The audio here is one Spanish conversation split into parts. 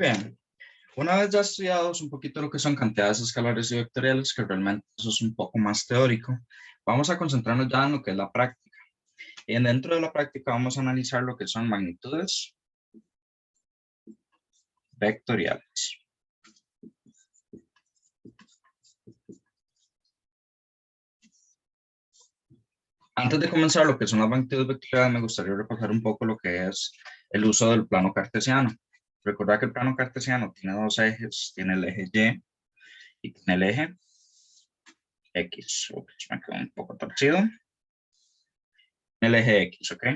Bien, una vez ya estudiados un poquito lo que son cantidades escalares y vectoriales, que realmente eso es un poco más teórico, vamos a concentrarnos ya en lo que es la práctica. Y dentro de la práctica vamos a analizar lo que son magnitudes vectoriales. Antes de comenzar lo que son las magnitudes vectoriales, me gustaría repasar un poco lo que es el uso del plano cartesiano. Recordad que el plano cartesiano tiene dos ejes, tiene el eje Y y tiene el eje X. Ups, me quedó un poco torcido. El eje X, ¿ok?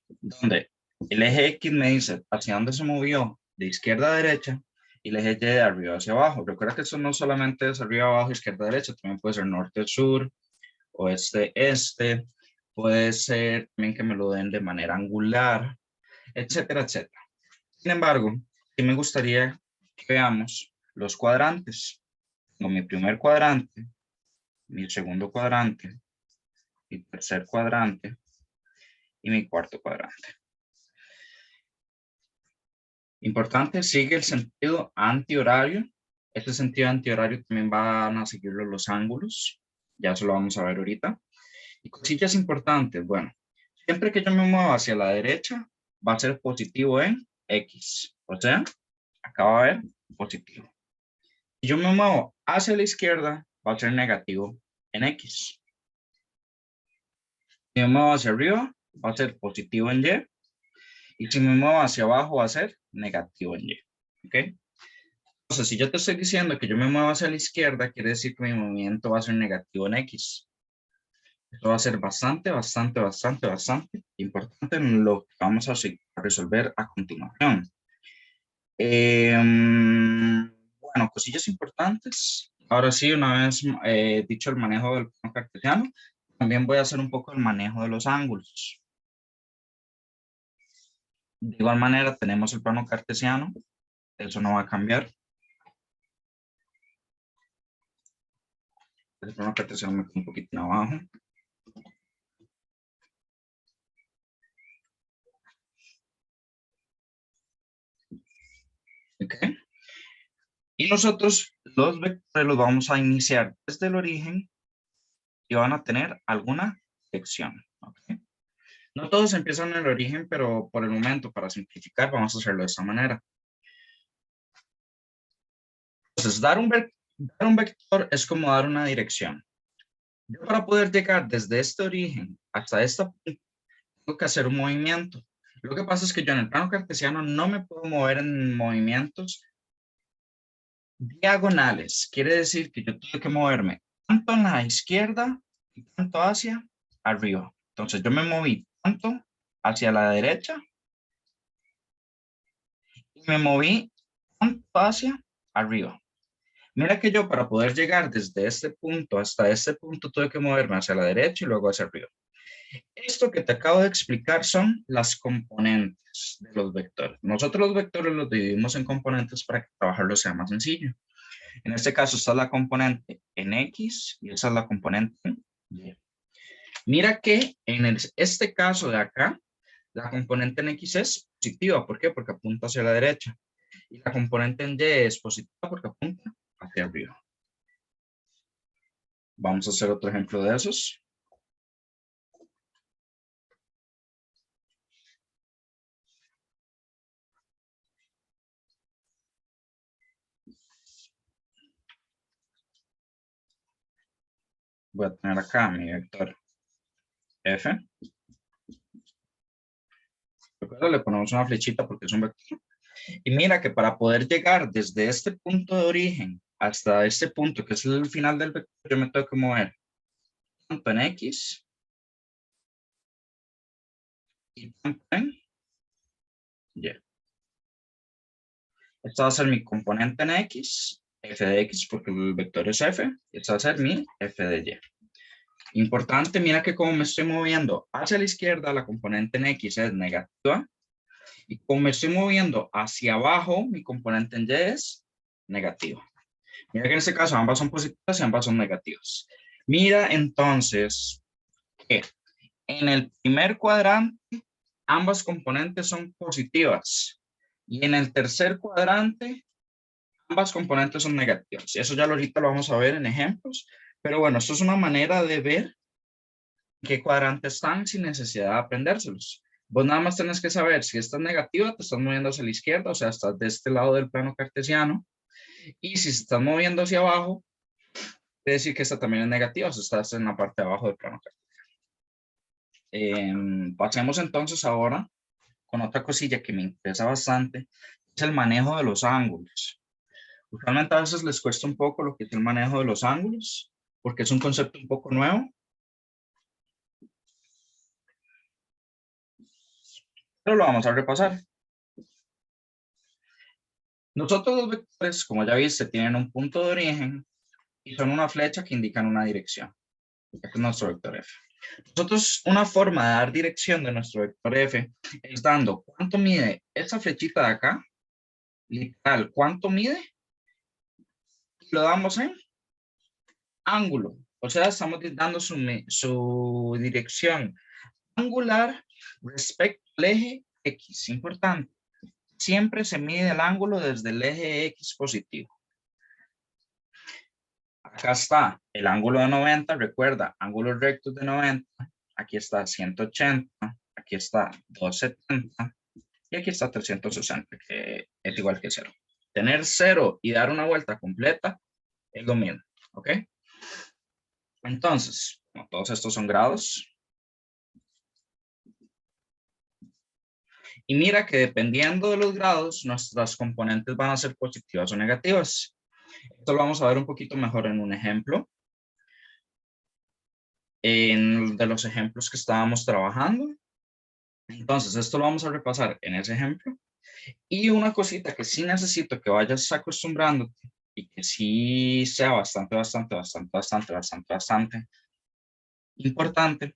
Donde el eje X me dice hacia dónde se movió de izquierda a derecha y el eje Y de arriba hacia abajo. Recuerda que eso no solamente es arriba, abajo, izquierda, derecha, también puede ser norte, sur, oeste, este, puede ser también que me lo den de manera angular, etcétera, etcétera. Sin embargo, sí me gustaría que veamos los cuadrantes. Tengo mi primer cuadrante, mi segundo cuadrante, mi tercer cuadrante y mi cuarto cuadrante. Importante, sigue el sentido antihorario. Este sentido antihorario también van a seguirlo los ángulos. Ya eso lo vamos a ver ahorita. Y cosillas importantes. Bueno, siempre que yo me muevo hacia la derecha, va a ser positivo en X. O sea, acá va a haber positivo. Si yo me muevo hacia la izquierda, va a ser negativo en X. Si me muevo hacia arriba, va a ser positivo en Y. Y si me muevo hacia abajo, va a ser negativo en Y. ¿Ok? Entonces, si yo te estoy diciendo que yo me muevo hacia la izquierda, quiere decir que mi movimiento va a ser negativo en X. Esto va a ser bastante importante en lo que vamos a resolver a continuación. Bueno, cosillas importantes. Ahora sí, una vez dicho el manejo del plano cartesiano, también voy a hacer un poco el manejo de los ángulos. De igual manera, tenemos el plano cartesiano. Eso no va a cambiar. El plano cartesiano me queda un poquito abajo. ¿Ok? Y nosotros los vectores los vamos a iniciar desde el origen y van a tener alguna sección. ¿Okay? No todos empiezan en el origen, pero por el momento, para simplificar, vamos a hacerlo de esta manera. Entonces, dar un vector es como dar una dirección. Yo para poder llegar desde este origen hasta esta punto, tengo que hacer un movimiento. Lo que pasa es que yo en el plano cartesiano no me puedo mover en movimientos diagonales. Quiere decir que yo tengo que moverme tanto en la izquierda y tanto hacia arriba. Entonces yo me moví tanto hacia la derecha y me moví tanto hacia arriba. Mira que yo para poder llegar desde este punto hasta este punto tuve que moverme hacia la derecha y luego hacia arriba. Esto que te acabo de explicar son las componentes de los vectores. Nosotros los vectores los dividimos en componentes para que trabajarlo sea más sencillo. En este caso, esta es la componente en X y esa es la componente en Y. Mira que en este caso de acá, la componente en X es positiva. ¿Por qué? Porque apunta hacia la derecha. Y la componente en Y es positiva porque apunta hacia arriba. Vamos a hacer otro ejemplo de esos. Voy a tener acá mi vector F. Recuerda, le ponemos una flechita porque es un vector. Y mira que para poder llegar desde este punto de origen hasta este punto, que es el final del vector, yo me tengo que mover tanto en X y tanto en Y. Esta va a ser mi componente en X, f de X, porque el vector es F. Esta va a ser mi f de Y. Importante, mira que como me estoy moviendo hacia la izquierda, la componente en X es negativa. Y como me estoy moviendo hacia abajo, mi componente en Y es negativa. Mira que en este caso ambas son positivas y ambas son negativas. Mira entonces que en el primer cuadrante ambas componentes son positivas. Y en el tercer cuadrante, ambas componentes son negativas. Eso ya ahorita lo vamos a ver en ejemplos. Pero bueno, esto es una manera de ver qué cuadrantes están sin necesidad de aprendérselos. Vos nada más tenés que saber si esta es negativa, te estás moviendo hacia la izquierda, o sea, estás de este lado del plano cartesiano. Y si se estás moviendo hacia abajo, quiere decir que esta también es negativa, o sea, estás en la parte de abajo del plano cartesiano. Pasemos entonces ahora con otra cosilla que me interesa bastante, es el manejo de los ángulos. Usualmente a veces les cuesta un poco lo que es el manejo de los ángulos, porque es un concepto un poco nuevo, pero lo vamos a repasar. Nosotros los vectores, como ya viste, tienen un punto de origen y son una flecha que indican una dirección. Este es nuestro vector F. Nosotros, una forma de dar dirección de nuestro vector F es dando cuánto mide esa flechita de acá, literal, cuánto mide, y lo damos en ángulo. O sea, estamos dando su dirección angular respecto al eje X. Importante. Siempre se mide el ángulo desde el eje X positivo. Acá está el ángulo de 90, recuerda, ángulos rectos de 90. Aquí está 180, aquí está 270 y aquí está 360, que es igual que 0. Tener 0 y dar una vuelta completa es lo mismo, ¿ok? Entonces, bueno, todos estos son grados. Y mira que dependiendo de los grados, nuestras componentes van a ser positivas o negativas. Esto lo vamos a ver un poquito mejor en un ejemplo. De los ejemplos que estábamos trabajando. Entonces, esto lo vamos a repasar en ese ejemplo. Y una cosita que sí necesito que vayas acostumbrándote y que sí sea bastante importante,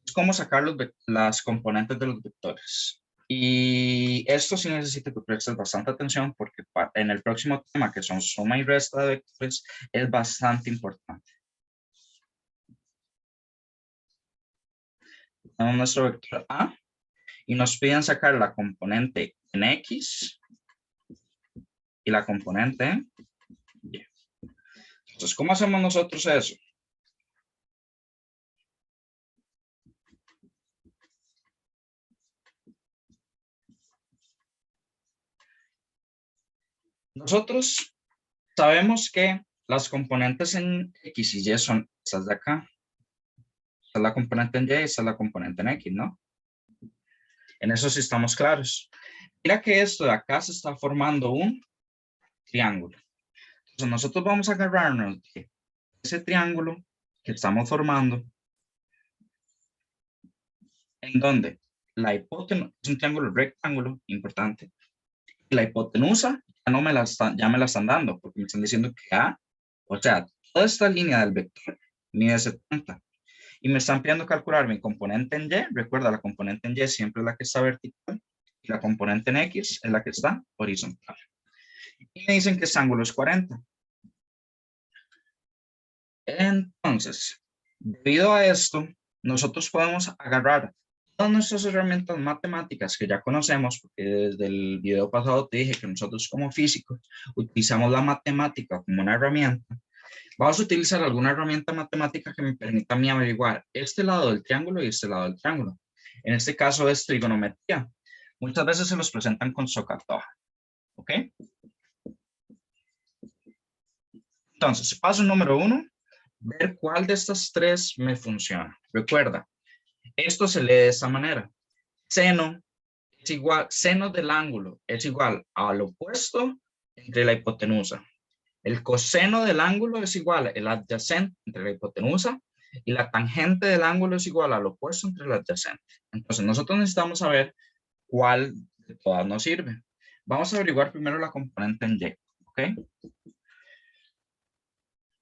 es cómo sacar las componentes de los vectores. Y esto sí necesito que prestes bastante atención porque en el próximo tema, que son suma y resta de vectores, es bastante importante. Tenemos nuestro vector A y nos piden sacar la componente en X y la componente en Y. Entonces, ¿cómo hacemos nosotros eso? Nosotros sabemos que las componentes en X y Y son estas de acá. Esta es la componente en Y y esta es la componente en X, ¿no? En eso sí estamos claros. Mira que esto de acá se está formando un triángulo. Entonces nosotros vamos a agarrarnos de ese triángulo que estamos formando, en donde la hipotenusa es un triángulo rectángulo, importante. La hipotenusa ya me la están dando, porque me están diciendo que A, o sea, toda esta línea del vector mide 70. Y me están pidiendo calcular mi componente en Y. Recuerda, la componente en Y siempre es la que está vertical y la componente en X es la que está horizontal. Y me dicen que ese ángulo es 40. Entonces, debido a esto, nosotros podemos agarrar todas nuestras herramientas matemáticas que ya conocemos, porque desde el video pasado te dije que nosotros como físicos utilizamos la matemática como una herramienta. Vamos a utilizar alguna herramienta matemática que me permita a mí averiguar este lado del triángulo y este lado del triángulo. En este caso es trigonometría. Muchas veces se los presentan con SOHCAHTOA. ¿Ok? Entonces, paso número 1, ver cuál de estas tres me funciona. Recuerda, esto se lee de esta manera. Seno es igual, seno del ángulo es igual al opuesto entre la hipotenusa. El coseno del ángulo es igual al adyacente entre la hipotenusa y la tangente del ángulo es igual al opuesto entre el adyacente. Entonces, nosotros necesitamos saber cuál de todas nos sirve. Vamos a averiguar primero la componente en Y, ¿ok?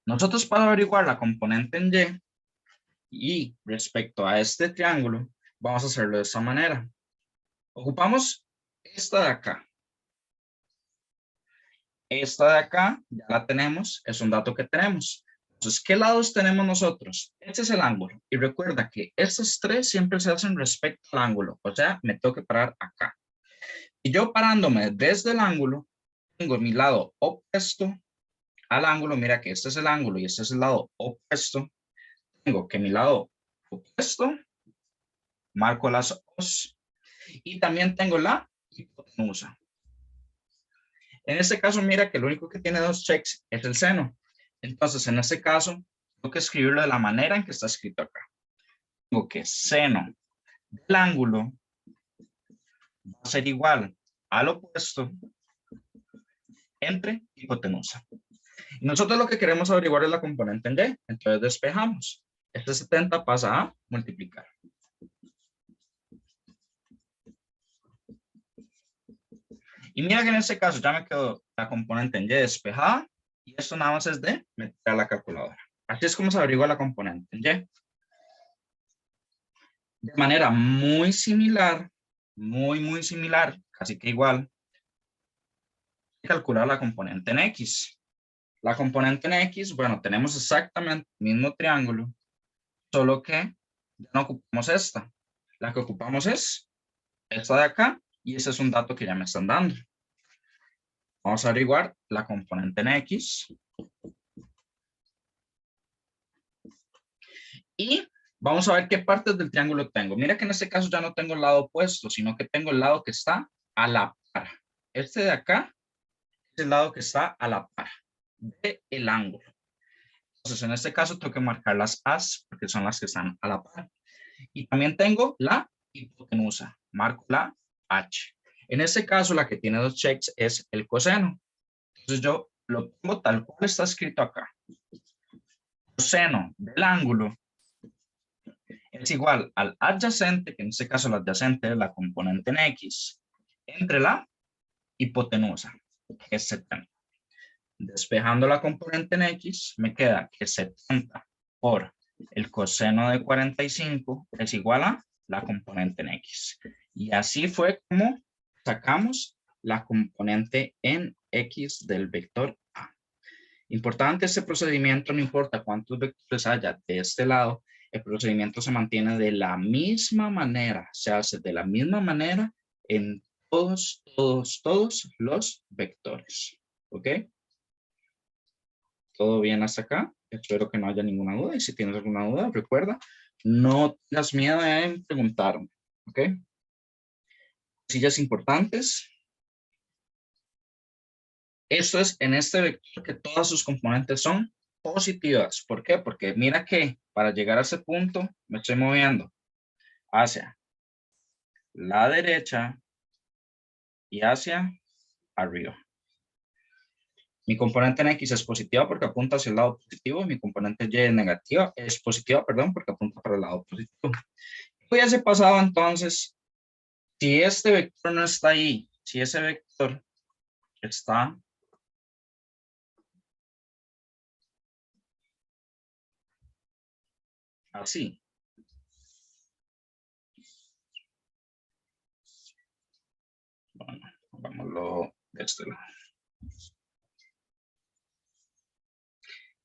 Nosotros para averiguar la componente en Y respecto a este triángulo, vamos a hacerlo de esta manera. Ocupamos esta de acá. Esta de acá ya la tenemos, es un dato que tenemos. Entonces, ¿qué lados tenemos nosotros? Este es el ángulo. Y recuerda que estos tres siempre se hacen respecto al ángulo. O sea, me tengo que parar acá. Y yo parándome desde el ángulo, tengo mi lado opuesto al ángulo. Mira que este es el ángulo y este es el lado opuesto. Tengo que mi lado opuesto, marco las os, y también tengo la hipotenusa. En este caso, mira que lo único que tiene dos checks es el seno. Entonces, en este caso, tengo que escribirlo de la manera en que está escrito acá. Tengo que seno del ángulo va a ser igual al opuesto entre hipotenusa. Y nosotros lo que queremos averiguar es la componente en y. Entonces despejamos. Este 70 pasa a multiplicar. Y mira que en este caso ya me quedó la componente en y despejada. Y esto nada más es de meter a la calculadora. Así es como se averigua la componente en y. De manera muy similar, muy similar, casi que igual, calcular la componente en x. La componente en x, bueno, tenemos exactamente el mismo triángulo, solo que ya no ocupamos esta. La que ocupamos es esta de acá, y ese es un dato que ya me están dando. Vamos a averiguar la componente en x. Y vamos a ver qué partes del triángulo tengo. Mira que en este caso ya no tengo el lado opuesto, sino que tengo el lado que está a la par. Este de acá es el lado que está a la par del ángulo. Entonces, en este caso tengo que marcar las as, porque son las que están a la par. Y también tengo la hipotenusa. Marco la h. En este caso, la que tiene dos checks es el coseno. Entonces, yo lo pongo tal cual está escrito acá. Coseno del ángulo es igual al adyacente, que en este caso el adyacente es la componente en x, entre la hipotenusa, que es 70. Despejando la componente en x, me queda que 70 por el coseno de 45 es igual a la componente en x. Y así fue como sacamos la componente en x del vector a. Importante este procedimiento, no importa cuántos vectores haya de este lado, el procedimiento se mantiene de la misma manera, se hace de la misma manera en todos los vectores. ¿Ok? ¿Todo bien hasta acá? Espero que no haya ninguna duda, y si tienes alguna duda, recuerda, no tengas miedo en preguntarme. ¿Ok? Cosillas importantes. Esto es en este vector que todas sus componentes son positivas. ¿Por qué? Porque mira que para llegar a ese punto me estoy moviendo hacia la derecha y hacia arriba. Mi componente en x es positiva porque apunta hacia el lado positivo. Mi componente y es negativa, es positiva, perdón, porque apunta para el lado positivo. ¿Qué hubiese pasado entonces si este vector no está ahí? Si ese vector está así. Bueno, hagámoslo de este lado.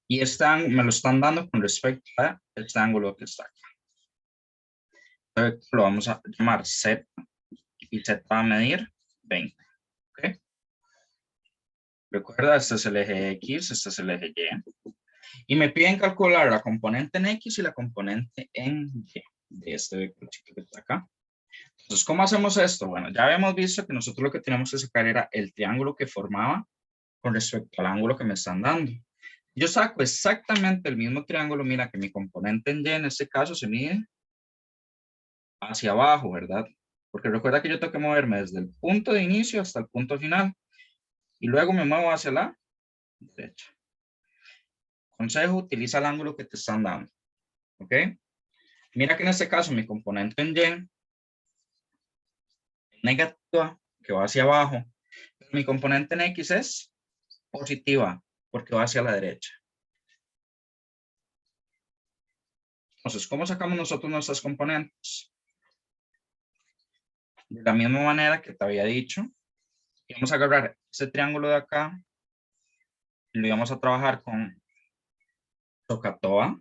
Y me lo están dando con respecto a este ángulo que está acá. Lo vamos a llamar Z, y Z va a medir 20. ¿Okay? Recuerda, este es el eje X, este es el eje Y. Y me piden calcular la componente en X y la componente en Y de este vectorcito que está acá. Entonces, ¿cómo hacemos esto? Bueno, ya habíamos visto que nosotros lo que teníamos que sacar era el triángulo que formaba con respecto al ángulo que me están dando. Yo saco exactamente el mismo triángulo. Mira que mi componente en Y en este caso se mide hacia abajo, ¿verdad? Porque recuerda que yo tengo que moverme desde el punto de inicio hasta el punto final. Y luego me muevo hacia la derecha. Consejo, utiliza el ángulo que te están dando. ¿Ok? Mira que en este caso mi componente en Y es negativa, que va hacia abajo. Pero mi componente en X es positiva, porque va hacia la derecha. Entonces, ¿cómo sacamos nosotros nuestras componentes? De la misma manera que te había dicho, vamos a agarrar ese triángulo de acá y lo vamos a trabajar con SOHCAHTOA.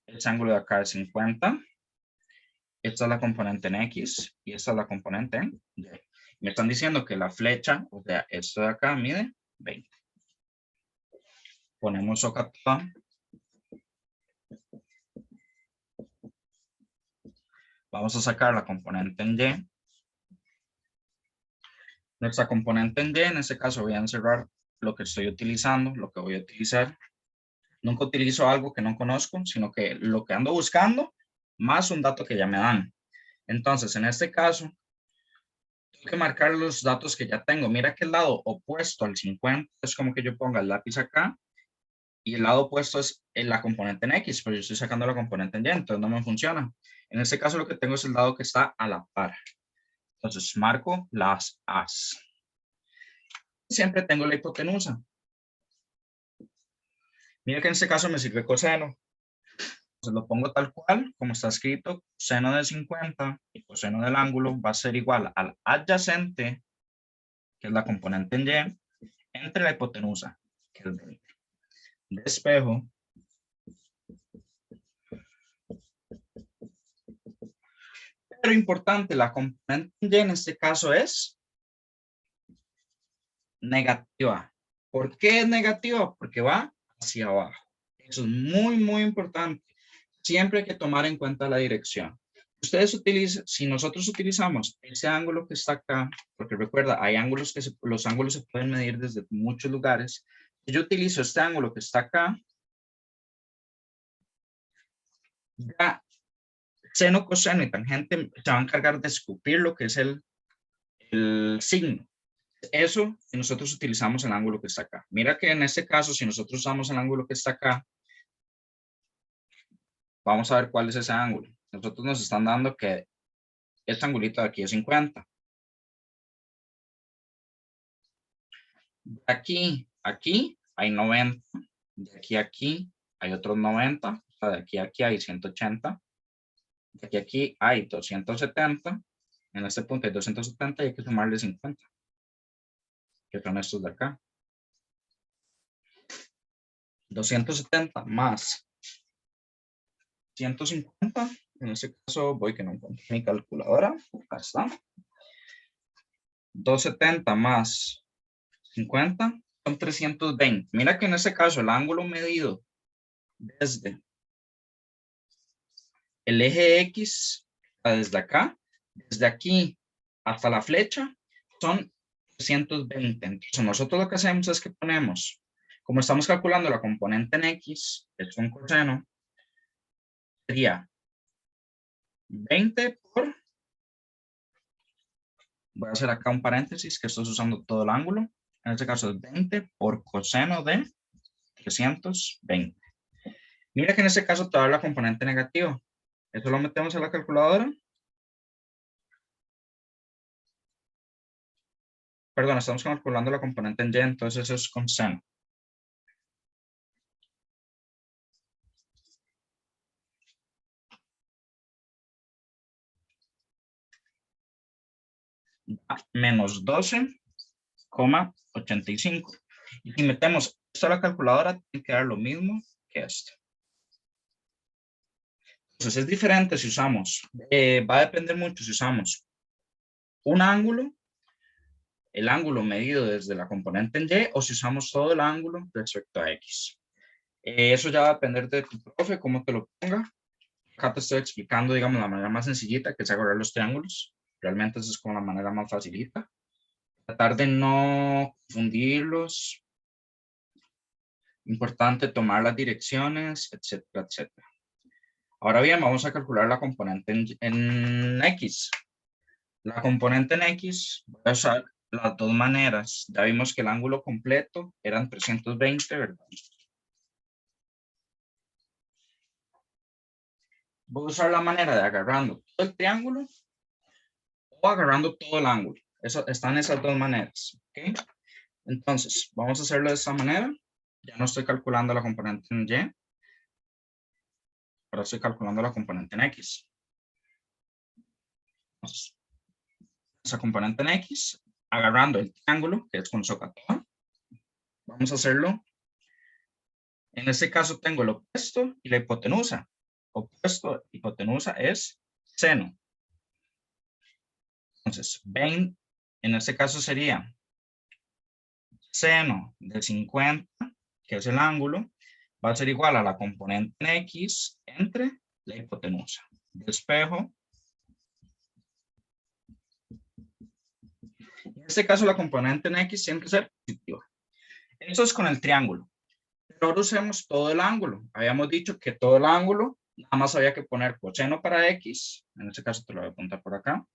Ese ángulo de acá es 50. esta es la componente en X y esta es la componente en Y. Me están diciendo que la flecha, o sea, esto de acá mide 20. Ponemos SOHCAHTOA. Vamos a sacar la componente en Y. Nuestra componente en Y, en este caso voy a encerrar lo que estoy utilizando, lo que voy a utilizar. Nunca utilizo algo que no conozco, sino que lo que ando buscando, más un dato que ya me dan. Entonces, en este caso, tengo que marcar los datos que ya tengo. Mira que el lado opuesto al 50 es como que yo ponga el lápiz acá y el lado opuesto es en la componente en X, pero yo estoy sacando la componente en Y, entonces no me funciona. En este caso lo que tengo es el lado que está a la par. Entonces marco las As. Siempre tengo la hipotenusa. Mira que en este caso me sirve coseno. Entonces lo pongo tal cual, como está escrito, seno de 50 y coseno del ángulo va a ser igual al adyacente, que es la componente en Y, entre la hipotenusa, que es 20. Despejo. Pero importante, la componente en Y en este caso es negativa. ¿Por qué es negativa? Porque va hacia abajo. Eso es muy, muy importante. Siempre hay que tomar en cuenta la dirección. Ustedes utilizan, si nosotros utilizamos ese ángulo que está acá, porque recuerda, hay ángulos que los ángulos se pueden medir desde muchos lugares. Si yo utilizo este ángulo que está acá, ya seno, coseno y tangente se van a encargar de escupir lo que es el signo. Eso si nosotros utilizamos el ángulo que está acá. Mira que en este caso, si nosotros usamos el ángulo que está acá, vamos a ver cuál es ese ángulo. Nosotros nos están dando que este angulito de aquí es 50. De aquí a aquí hay 90. De aquí a aquí hay otros 90. O sea, de aquí a aquí hay 180. De aquí a aquí hay 270. En este punto hay 270 y hay que sumarle 50. Que son estos de acá. 270 más 150. En este caso voy que no encuentro mi calculadora. Acá está. 270 más 50 son 320. Mira que en este caso el ángulo medido desde el eje X, desde acá, desde aquí hasta la flecha, son 320. Entonces nosotros lo que hacemos es que ponemos, como estamos calculando la componente en X, es un coseno, sería 20 por, voy a hacer acá un paréntesis que estoy usando todo el ángulo, en este caso es 20 por coseno de 320. Mira que en este caso te da la componente negativa. Eso lo metemos a la calculadora. Perdón, estamos calculando la componente en Y, entonces eso es con seno. Menos 12,85. Y si metemos esto a la calculadora, tiene que dar lo mismo que esto. Entonces es diferente si usamos, va a depender mucho si usamos un ángulo, el ángulo medido desde la componente en Y, o si usamos todo el ángulo respecto a X. Eso ya va a depender de tu profe, cómo te lo ponga. Acá te estoy explicando, digamos, la manera más sencillita, que es agarrar los triángulos. Realmente esa es como la manera más facilita. Tratar de no confundirlos. Importante tomar las direcciones, etcétera, etcétera. Ahora bien, vamos a calcular la componente en X. La componente en X, voy a usar las dos maneras. Ya vimos que el ángulo completo eran 320, ¿verdad? Voy a usar la manera de agarrando todo el triángulo o agarrando todo el ángulo. Están esas dos maneras. ¿Okay? Entonces, vamos a hacerlo de esta manera. Ya no estoy calculando la componente en Y. Ahora estoy calculando la componente en X. Entonces, esa componente en X, agarrando el triángulo, que es con SOHCAHTOA. Vamos a hacerlo. En este caso tengo el opuesto y la hipotenusa. Opuesto, hipotenusa es seno. Entonces, 20, en este caso sería seno de 50, que es el ángulo, va a ser igual a la componente en X entre la hipotenusa. Despejo. En este caso, la componente en X tiene que ser positiva. Eso es con el triángulo. Pero ahora usemos todo el ángulo. Habíamos dicho que todo el ángulo, nada más había que poner coseno para X. En este caso te lo voy a apuntar por acá.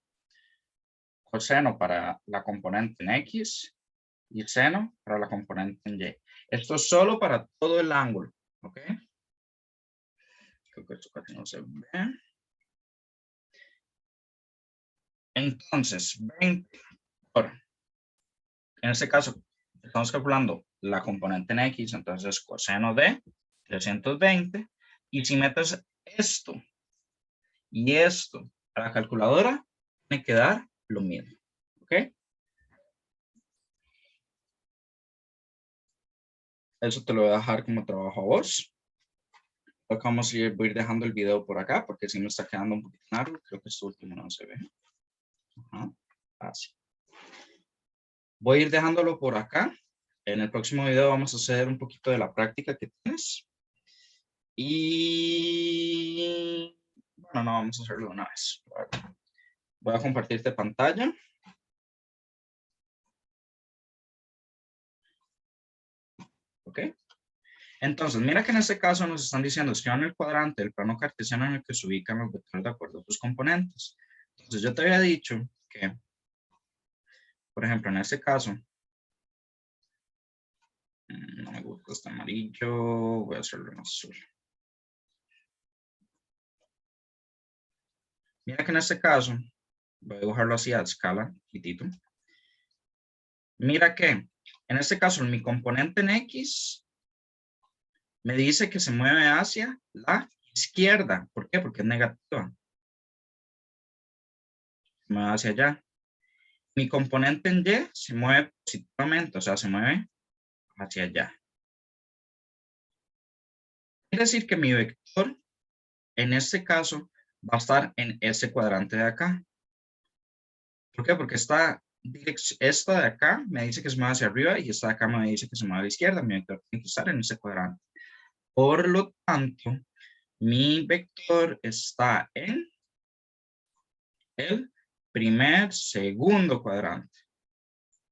Coseno para la componente en X y seno para la componente en Y. Esto es solo para todo el ángulo. ¿Ok? Creo que esto casi no se ve. Entonces, 20 por, en este caso, estamos calculando la componente en X, entonces coseno de 320. Y si metes esto y esto a la calculadora, tiene que dar lo mismo. ¿Ok? Eso te lo voy a dejar como trabajo a vos. Voy a ir dejando el video por acá porque si me está quedando un poquito largo. Creo que esto último no se ve. Ajá. Así. Voy a ir dejándolo por acá. En el próximo video vamos a hacer un poquito de la práctica que tienes. Y bueno, no vamos a hacerlo una vez. Voy a compartirte pantalla. ¿Ok? Entonces, mira que en este caso nos están diciendo escriban el cuadrante del plano cartesiano en el que se ubican los vectores de acuerdo a sus componentes. Entonces, yo te había dicho que, por ejemplo, en este caso, no me gusta este amarillo, voy a hacerlo en azul. Mira que en este caso, voy a dibujarlo así a escala, quitito. Mira que, en este caso, mi componente en X me dice que se mueve hacia la izquierda. ¿Por qué? Porque es negativa. Se mueve hacia allá. Mi componente en Y se mueve positivamente, o sea, se mueve hacia allá. Quiere decir que mi vector, en este caso, va a estar en ese cuadrante de acá. ¿Por qué? Porque esta de acá me dice que se mueve hacia arriba y esta de acá me dice que se mueve a la izquierda. Mi vector tiene que estar en ese cuadrante. Por lo tanto, mi vector está en el segundo cuadrante.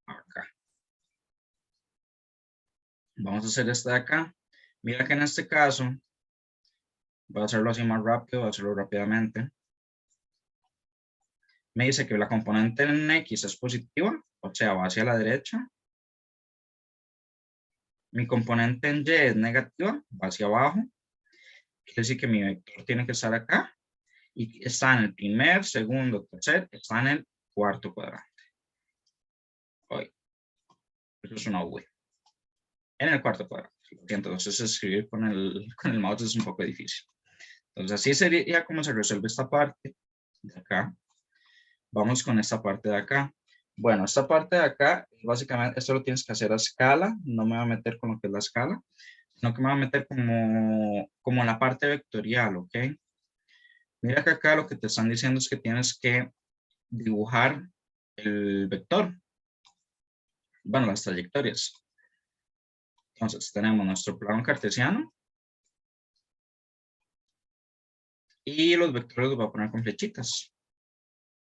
Acá. Vamos a hacer este de acá. Mira que en este caso, voy a hacerlo así más rápido, voy a hacerlo rápidamente. Me dice que la componente en X es positiva, o sea, va hacia la derecha. Mi componente en Y es negativa, va hacia abajo. Quiere decir que mi vector tiene que estar acá. Y está en el primer, segundo, tercer, está en el cuarto cuadrante. Hoy. Eso es una V. En el cuarto cuadrante. Entonces escribir con el mouse es un poco difícil. Entonces así sería como se resuelve esta parte de acá. Vamos con esta parte de acá. Bueno, esta parte de acá, básicamente, esto lo tienes que hacer a escala. No me voy a meter con lo que es la escala, sino que me voy a meter como en la parte vectorial, ¿ok? Mira que acá lo que te están diciendo es que tienes que dibujar el vector. Bueno, las trayectorias. Entonces, tenemos nuestro plano cartesiano. Y los vectores los voy a poner con flechitas.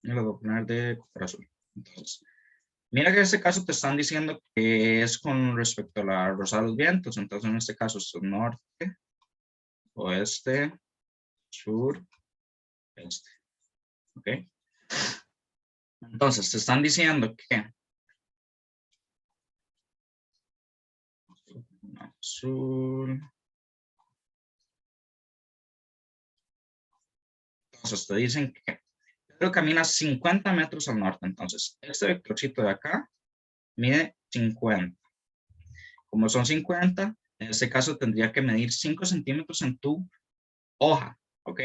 Y los voy a poner de color azul. Entonces, mira que en este caso te están diciendo que es con respecto a la rosada de los vientos. Entonces, en este caso, esto es norte, oeste, sur, este. ¿Ok? Entonces, te están diciendo que azul. Entonces, te dicen que Pedro camina 50 metros al norte. Entonces, este vectorcito de acá mide 50. Como son 50, en este caso tendría que medir 5 centímetros en tu hoja, ¿ok?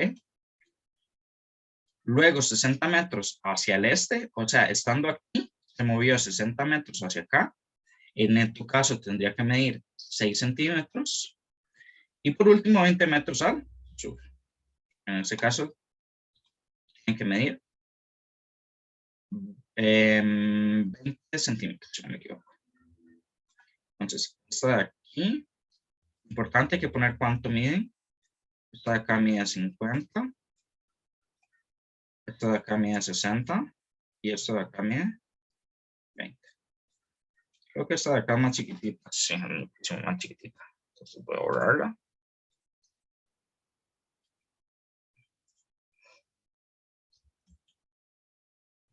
Luego 60 metros hacia el este, o sea, estando aquí, se movió 60 metros hacia acá. En tu caso tendría que medir 6 centímetros. Y por último, 20 metros al sur. En este caso, tienen que medir 20 centímetros, si no me equivoco. Entonces, esta de aquí, importante, hay que poner cuánto miden. Esta de acá mide 50. Esta de acá mide 60. Y esta de acá mide 20. Creo que esta de acá es más chiquitita. Sí, es mucho más chiquitita. Entonces voy a borrarla.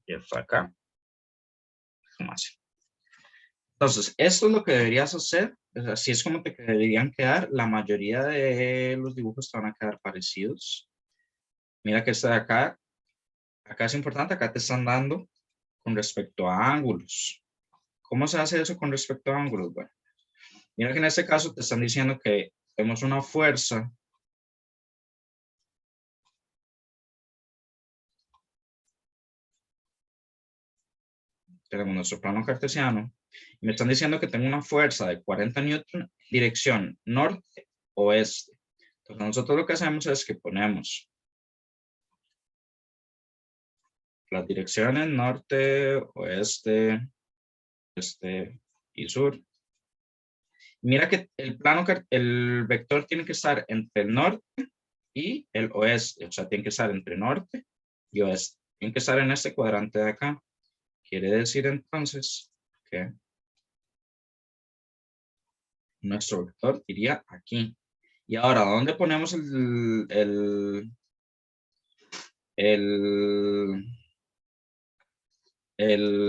Y esta de acá. Más. Entonces, esto es lo que deberías hacer. Así es como te deberían quedar. La mayoría de los dibujos te van a quedar parecidos. Mira que esta de acá es importante, acá te están dando con respecto a ángulos. ¿Cómo se hace eso con respecto a ángulos? Bueno, mira que en este caso te están diciendo que tenemos una fuerza tenemos nuestro plano cartesiano, y me están diciendo que tengo una fuerza de 40 newton, dirección norte-oeste. Entonces nosotros lo que hacemos es que ponemos las direcciones norte, oeste, este y sur. Mira que el vector tiene que estar entre el norte y el oeste, o sea, tiene que estar entre norte y oeste. Tiene que estar en este cuadrante de acá. Quiere decir entonces que nuestro vector iría aquí. Y ahora, ¿dónde ponemos el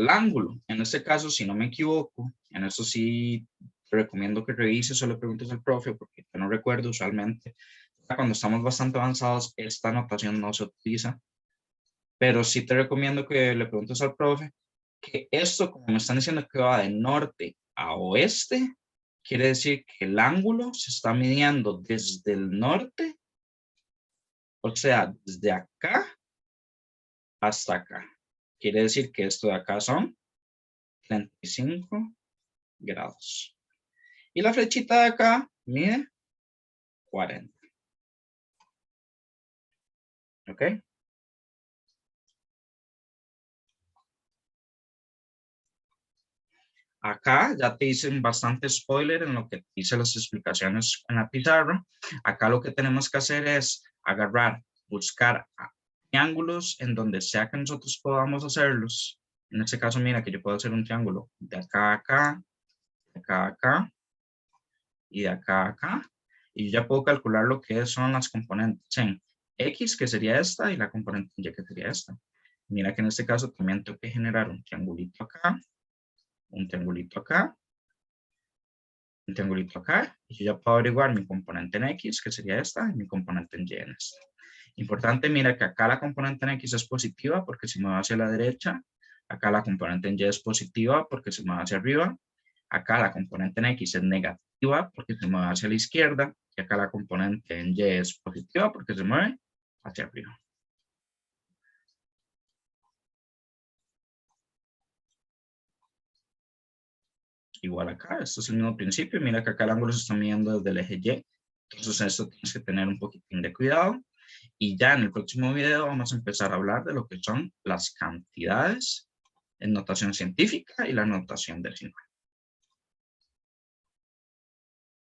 ángulo? En este caso, si no me equivoco, en esto sí te recomiendo que revises o le preguntes al profe, porque yo no recuerdo usualmente. Cuando estamos bastante avanzados, esta notación no se utiliza, pero sí te recomiendo que le preguntes al profe que esto, como me están diciendo que va de norte a oeste, quiere decir que el ángulo se está midiendo desde el norte, o sea, desde acá hasta acá. Quiere decir que esto de acá son 35 grados. Y la flechita de acá mide 40. ¿Ok? Acá ya te hice bastante spoiler en lo que te hice las explicaciones en la pizarra. Acá lo que tenemos que hacer es agarrar, buscar triángulos en donde sea que nosotros podamos hacerlos. En este caso, mira que yo puedo hacer un triángulo de acá a acá, de acá a acá y de acá a acá. Y yo ya puedo calcular lo que son las componentes en X, que sería esta, y la componente en Y, que sería esta. Mira que en este caso también tengo que generar un triangulito acá, un triangulito acá, un triangulito acá, y yo ya puedo averiguar mi componente en X, que sería esta, y mi componente en Y en esta. Importante, mira que acá la componente en X es positiva porque se mueve hacia la derecha, acá la componente en Y es positiva porque se mueve hacia arriba, acá la componente en X es negativa porque se mueve hacia la izquierda, y acá la componente en Y es positiva porque se mueve hacia arriba. Igual acá, esto es el mismo principio. Mira que acá el ángulo se está midiendo desde el eje Y. Entonces esto tienes que tener un poquitín de cuidado. Y ya en el próximo video vamos a empezar a hablar de lo que son las cantidades en notación científica y la notación decimal.